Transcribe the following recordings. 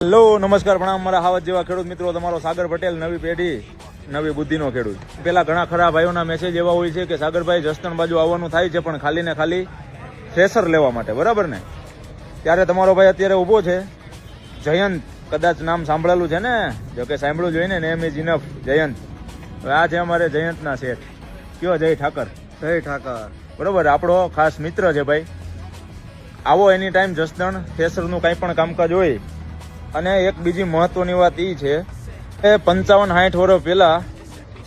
Hello નમસ્કાર પ્રણામ મારા હાવત જેવા ખેડૂત મિત્રો, તમારો સાગર પટેલ, નવી પેઢી નવી બુદ્ધિનો ખેડૂત. પેલા ઘણા ખરા ભાઈઓના મેસેજ એવા હોય છે કે સાગરભાઈ જસદણ બાજુ આવવાનું થાય છે પણ ખાલી ને ખાલી થ્રેસર લેવા માટે, બરાબર ને? ત્યારે તમારો ભાઈ અત્યારે ઊભો છે જયંત, કદાચ નામ સાંભળેલું છે ને? જો કે સાંભળવું જોઈએ ને, નેમ ઇઝ ઇનફ, જયંત. હવે આ છે અમારે જયંતના શેઠ. કયો? જય ઠાકર. જય ઠાકર. બરોબર, આપણો ખાસ મિત્ર છે ભાઈ. આવો એની ટાઈમ જસદણ થ્રેસરનું કાંઈ પણ કામકાજ હોય. અને એક બીજી મહત્વની વાત એ છે કે 55-60 વર્ષ પહેલા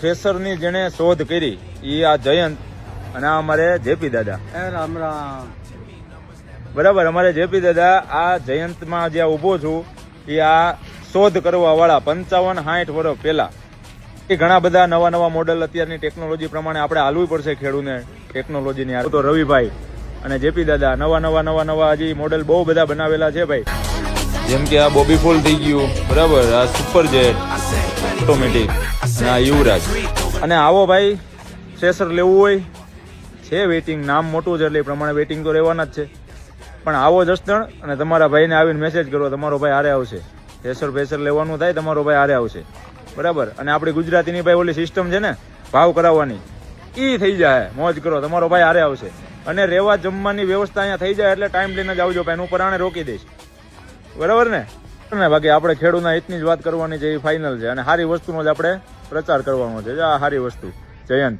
થ્રેસરની જેણે શોધ કરી એ આ જયંત, અને આ અમારે જેપી દાદા. રામ રામ. બરાબર, અમારે જેપી દાદા આ જયંતમાં જ્યાં ઊભો છું એ આ શોધ કરવા વાળા 55-60 વર્ષ પહેલા. એ ઘણા બધા નવા નવા મોડલ અત્યારની ટેકનોલોજી પ્રમાણે આપણે હાલવું પડશે ખેડૂને ટેકનોલોજીની. તો રવિભાઈ અને જેપી દાદા નવા નવા હજી મોડલ બહુ બધા બનાવેલા છે ભાઈ. જેમ કે આ બોબી ફોલ થઈ ગયું, બરાબર, આ સુપર જેટ ઓટોમેટિક, આ યુવરાજ. અને આવો ભાઈ થ્રેસર લેવું હોય છે, વેઇટિંગ નામ મોટું છે એટલે એ પ્રમાણે વેઇટિંગ તો રહેવાના જ છે. પણ આવો જસદણ અને તમારા ભાઈને આવીને મેસેજ કરો, તમારો ભાઈ હારે આવશે. થ્રેસર લેવાનું થાય, તમારો ભાઈ હારે આવશે, બરાબર. અને આપણી ગુજરાતીની ભાઈ ઓલી સિસ્ટમ છે ને ભાવ કરાવવાની, એ થઈ જાય, મોજ કરો, તમારો ભાઈ હારે આવશે. અને રહેવા જમવાની વ્યવસ્થા અહીંયા થઈ જાય એટલે ટાઈમ લઈને જ આવજો ભાઈ, એનું પરાણે રોકી દઈશ, બરાબર ને? બાકી આપણે ખેડૂતના હિતની જ વાત કરવાની છે, એ ફાઇનલ છે. અને સારી વસ્તુનો જ આપણે પ્રચાર કરવાનો છે. આ સારી વસ્તુ જયંત.